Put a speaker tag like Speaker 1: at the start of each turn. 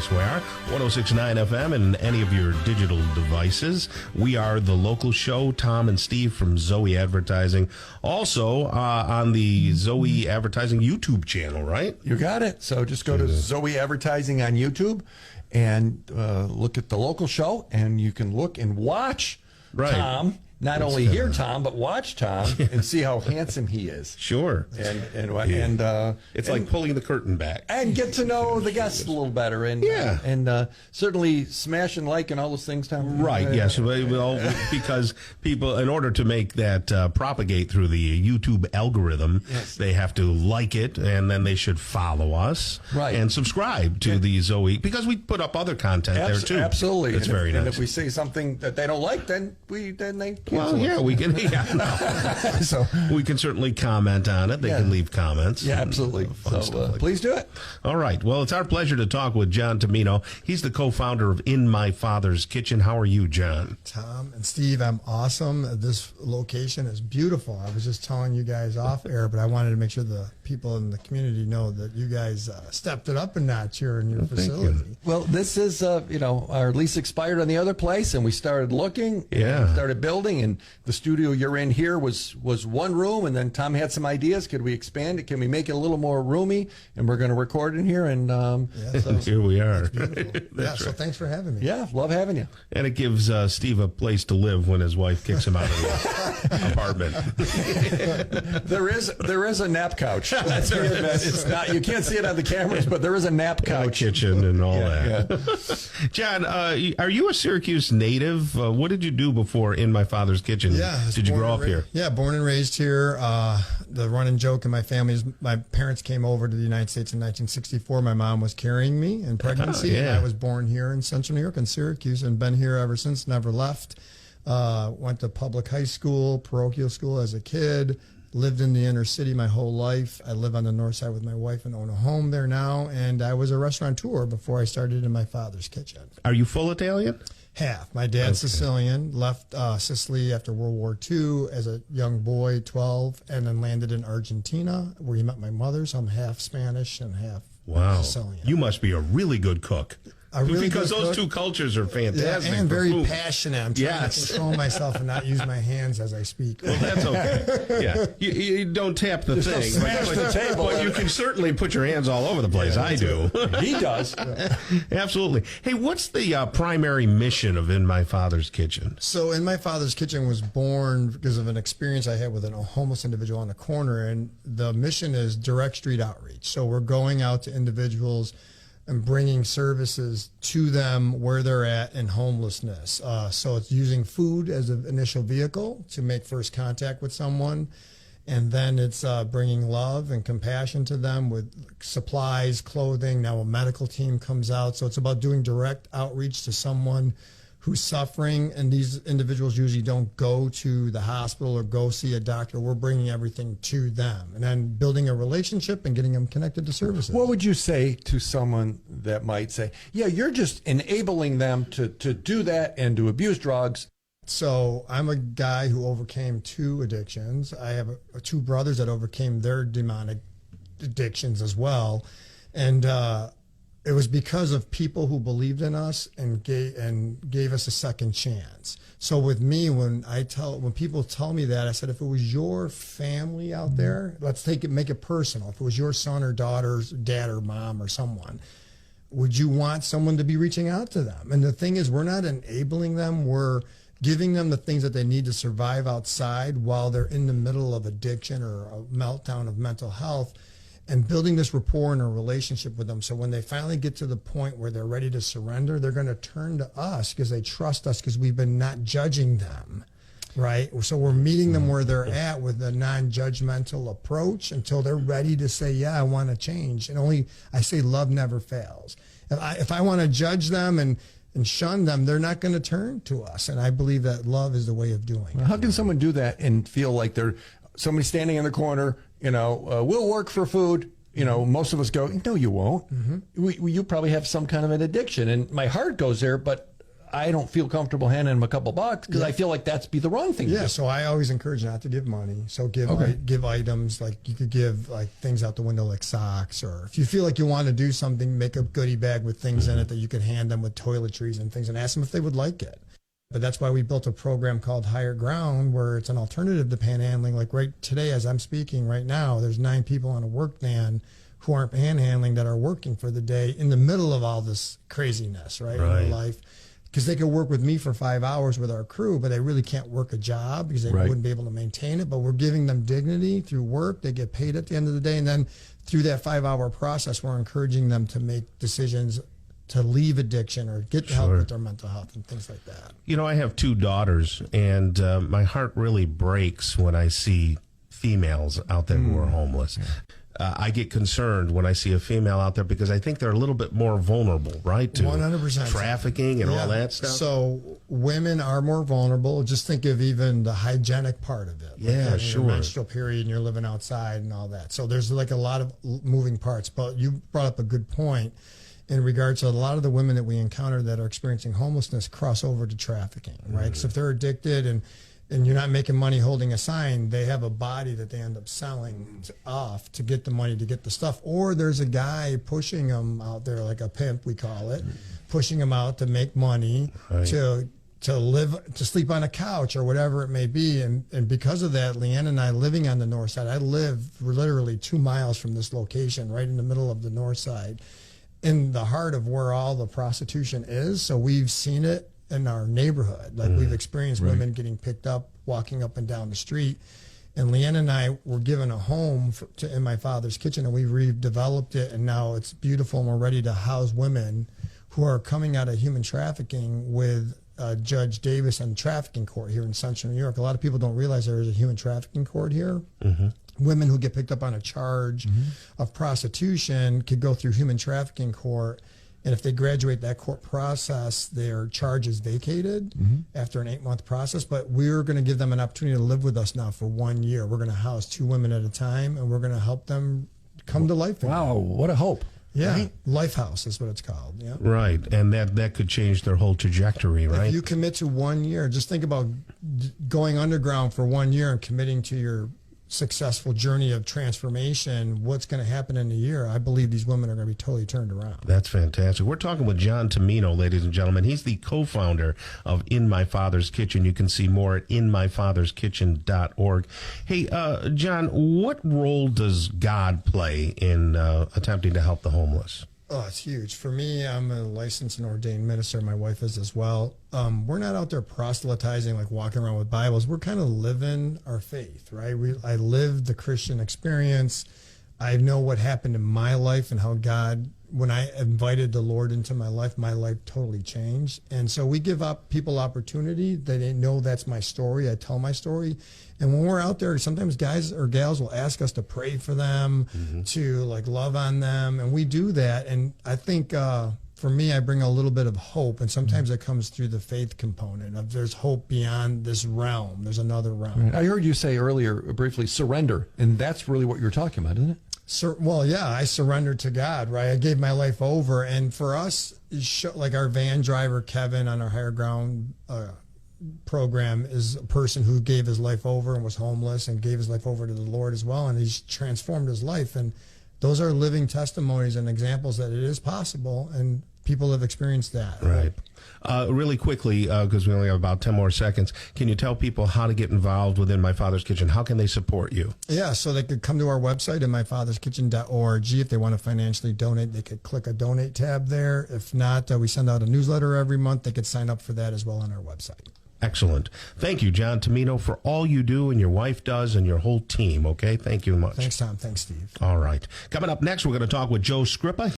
Speaker 1: WSYR, 106.9 FM, and any of your digital devices. We are the local show, Tom and Steve from Zoe Advertising. Also on the Zoe Advertising YouTube channel, right?
Speaker 2: You got it. So just go to Zoe Advertising on YouTube and look at the local show, and you can look and watch Tom. Not only hear Tom, but watch Tom and see how handsome he is.
Speaker 1: Sure.
Speaker 2: And
Speaker 1: it's like pulling the curtain back.
Speaker 2: And get to know the guests a little better. And certainly smash and like and all those things, Tom.
Speaker 1: Right, yes. Well, because people, in order to make that propagate through the YouTube algorithm, they have to like it, and then they should follow us.
Speaker 2: Right.
Speaker 1: And subscribe to the Zoe, because we put up other content there, too.
Speaker 2: Absolutely.
Speaker 1: It's very nice.
Speaker 2: And if we say something that they don't like, then they
Speaker 1: well, yeah, we can. So we can certainly comment on it. They can leave comments.
Speaker 2: Yeah, absolutely. So please do it.
Speaker 1: All right. Well, it's our pleasure to talk with John Tomino. He's the co-founder of In My Father's Kitchen. How are you, John?
Speaker 3: Tom and Steve, I'm awesome. This location is beautiful. I was just telling you guys off air, but I wanted to make sure the people in the community know that you guys stepped it up a notch here in your facility.
Speaker 2: Well, this is, our lease expired on the other place, and we started looking, and started building, and the studio you're in here was one room, and then Tom had some ideas. Could we expand it? Can we make it a little more roomy? And we're going to record in here, and
Speaker 1: so here we are.
Speaker 3: So thanks for having me.
Speaker 2: Yeah, love having you.
Speaker 1: And it gives Steve a place to live when his wife kicks him out of the apartment.
Speaker 2: There is a nap couch. It's not, you can't see it on the cameras, but there is a nap couch,
Speaker 1: kitchen, and all that. Yeah. John, are you a Syracuse native? What did you do before In My Father's Kitchen?
Speaker 3: Yeah.
Speaker 1: Did you grow up here?
Speaker 3: Yeah, born and raised here. The running joke in my family is my parents came over to the United States in 1964. My mom was carrying me in pregnancy, and I was born here in Central New York in Syracuse, and been here ever since. Never left. Went to public high school, parochial school as a kid. Lived in the inner city my whole life. I live on the north side with my wife and own a home there now. And I was a restaurateur before I started In My Father's Kitchen.
Speaker 1: Are you full Italian?
Speaker 3: Half. My dad's Sicilian. Left Sicily after World War II as a young boy, 12, and then landed in Argentina, where he met my mother. So I'm half Spanish and half Sicilian.
Speaker 1: You must be a really good cook. Because those two cultures are fantastic.
Speaker 3: And very passionate. I'm trying to control myself and not use my hands as I speak.
Speaker 1: Well, that's okay. Yeah, you don't tap the thing.
Speaker 2: Smash the table.
Speaker 1: But you can certainly put your hands all over the place. I do.
Speaker 2: He does.
Speaker 1: Absolutely. Hey, what's the primary mission of In My Father's Kitchen?
Speaker 3: So In My Father's Kitchen was born because of an experience I had with a homeless individual on the corner. And the mission is direct street outreach. So we're going out to individuals and bringing services to them where they're at in homelessness. So it's using food as an initial vehicle to make first contact with someone. And then it's bringing love and compassion to them with supplies, clothing. Now a medical team comes out. So it's about doing direct outreach to someone who's suffering, and these individuals usually don't go to the hospital or go see a doctor. We're bringing everything to them, and then building a relationship and getting them connected to services.
Speaker 2: What would you say to someone that might say, yeah, you're just enabling them to do that and to abuse drugs?
Speaker 3: So I'm a guy who overcame 2 addictions. I have 2 brothers that overcame their demonic addictions as well. And it was because of people who believed in us and gave us a second chance. So with me, when people tell me that, I said, if it was your family out there, let's make it personal. If it was your son or daughter's dad or mom or someone, would you want someone to be reaching out to them? And the thing is, we're not enabling them. We're giving them the things that they need to survive outside while they're in the middle of addiction or a meltdown of mental health, and building this rapport and a relationship with them. So when they finally get to the point where they're ready to surrender, they're going to turn to us because they trust us, because we've been not judging them, right? So we're meeting them where they're at with a non-judgmental approach until they're ready to say, yeah, I want to change. And I say love never fails. If I want to judge them and shun them, they're not going to turn to us. And I believe that love is the way of doing it.
Speaker 2: How can someone do that and feel like they're somebody standing in the corner, we'll work for food. Most of us go, no, you won't. Mm-hmm. You probably have some kind of an addiction. And my heart goes there, but I don't feel comfortable handing them a couple bucks because I feel like that's be the wrong thing to do.
Speaker 3: So I always encourage not to give money. So give items, like you could give like things out the window like socks, or if you feel like you want to do something, make a goodie bag with things in it that you could hand them with toiletries and things and ask them if they would like it. But that's why we built a program called Higher Ground, where it's an alternative to panhandling. Like right today, as I'm speaking right now, there's 9 people on a work van who aren't panhandling that are working for the day in the middle of all this craziness, right? In their life. Because they could work with me for 5 hours with our crew, but they really can't work a job because they wouldn't be able to maintain it. But we're giving them dignity through work. They get paid at the end of the day. And then through that 5-hour process, we're encouraging them to make decisions to leave addiction or get help with their mental health and things like that.
Speaker 1: You know, I have 2 daughters, and my heart really breaks when I see females out there who are homeless. I get concerned when I see a female out there because I think they're a little bit more vulnerable, right? To
Speaker 3: 100%.
Speaker 1: trafficking and all that stuff.
Speaker 3: So women are more vulnerable. Just think of even the hygienic part of it.
Speaker 1: Yeah,
Speaker 3: like your menstrual period and you're living outside and all that. So there's like a lot of moving parts. But you brought up a good point in regards to a lot of the women that we encounter that are experiencing homelessness cross over to trafficking, right? Because if they're addicted and you're not making money holding a sign, they have a body that they end up selling off to get the money to get the stuff. Or there's a guy pushing them out there, like a pimp, we call it, pushing them out to make money, to live, to sleep on a couch or whatever it may be. And because of that, Leanne and I living on the north side, I live literally 2 miles from this location, right in the middle of the north side, in the heart of where all the prostitution is. So we've seen it in our neighborhood. Like we've experienced women getting picked up, walking up and down the street. And Leanne and I were given a home in my father's kitchen, and we've redeveloped it, and now it's beautiful, and we're ready to house women who are coming out of human trafficking with Judge Davis and trafficking court here in Central New York. A lot of people don't realize there is a human trafficking court here. Women who get picked up on a charge of prostitution could go through human trafficking court, and if they graduate that court process, their charge is vacated after an 8-month process. But we're going to give them an opportunity to live with us now for 1 year. We're going to house 2 women at a time, and we're going to help them come to life.
Speaker 2: Wow, what a hope.
Speaker 3: Yeah,
Speaker 2: right?
Speaker 3: Life House is what it's called. Yeah.
Speaker 1: Right, and that could change their whole trajectory, right?
Speaker 3: If you commit to 1 year, just think about going underground for 1 year and committing to your successful journey of transformation. What's going to happen in a year? I believe these women are going to be totally turned around.
Speaker 1: That's fantastic. We're talking with John Tomino, ladies and gentlemen. He's the co-founder of In My Father's Kitchen. You can see more at inmyfatherskitchen.org. Hey, John, what role does God play in attempting to help the homeless?
Speaker 3: Oh, it's huge. For me, I'm a licensed and ordained minister. My wife is as well. We're not out there proselytizing, like walking around with Bibles. We're kind of living our faith, right? I live the Christian experience. I know what happened in my life and how God, when I invited the Lord into my life totally changed. And so we give up people opportunity. They know that's my story. I tell my story. And when we're out there, sometimes guys or gals will ask us to pray for them, to like love on them. And we do that. And I think for me, I bring a little bit of hope. And sometimes it comes through the faith component of there's hope beyond this realm. There's another realm.
Speaker 2: Right. I heard you say earlier briefly, surrender. And that's really what you're talking about, isn't it?
Speaker 3: Well, yeah, I surrendered to God, right? I gave my life over. And for us, like our van driver, Kevin, on our Higher Ground program, is a person who gave his life over and was homeless and gave his life over to the Lord as well. And he's transformed his life. And those are living testimonies and examples that it is possible. And people have experienced that.
Speaker 1: Right. Really quickly, because we only have about 10 more seconds, can you tell people how to get involved within My Father's Kitchen? How can they support you?
Speaker 3: Yeah, so they could come to our website at myfatherskitchen.org. If they want to financially donate, they could click a donate tab there. If not, we send out a newsletter every month. They could sign up for that as well on our website.
Speaker 1: Excellent. Thank you, John Tomino, for all you do and your wife does and your whole team, okay? Thank you much.
Speaker 3: Thanks, Tom. Thanks, Steve.
Speaker 1: All right. Coming up next, we're going to talk with Joe Scrippa.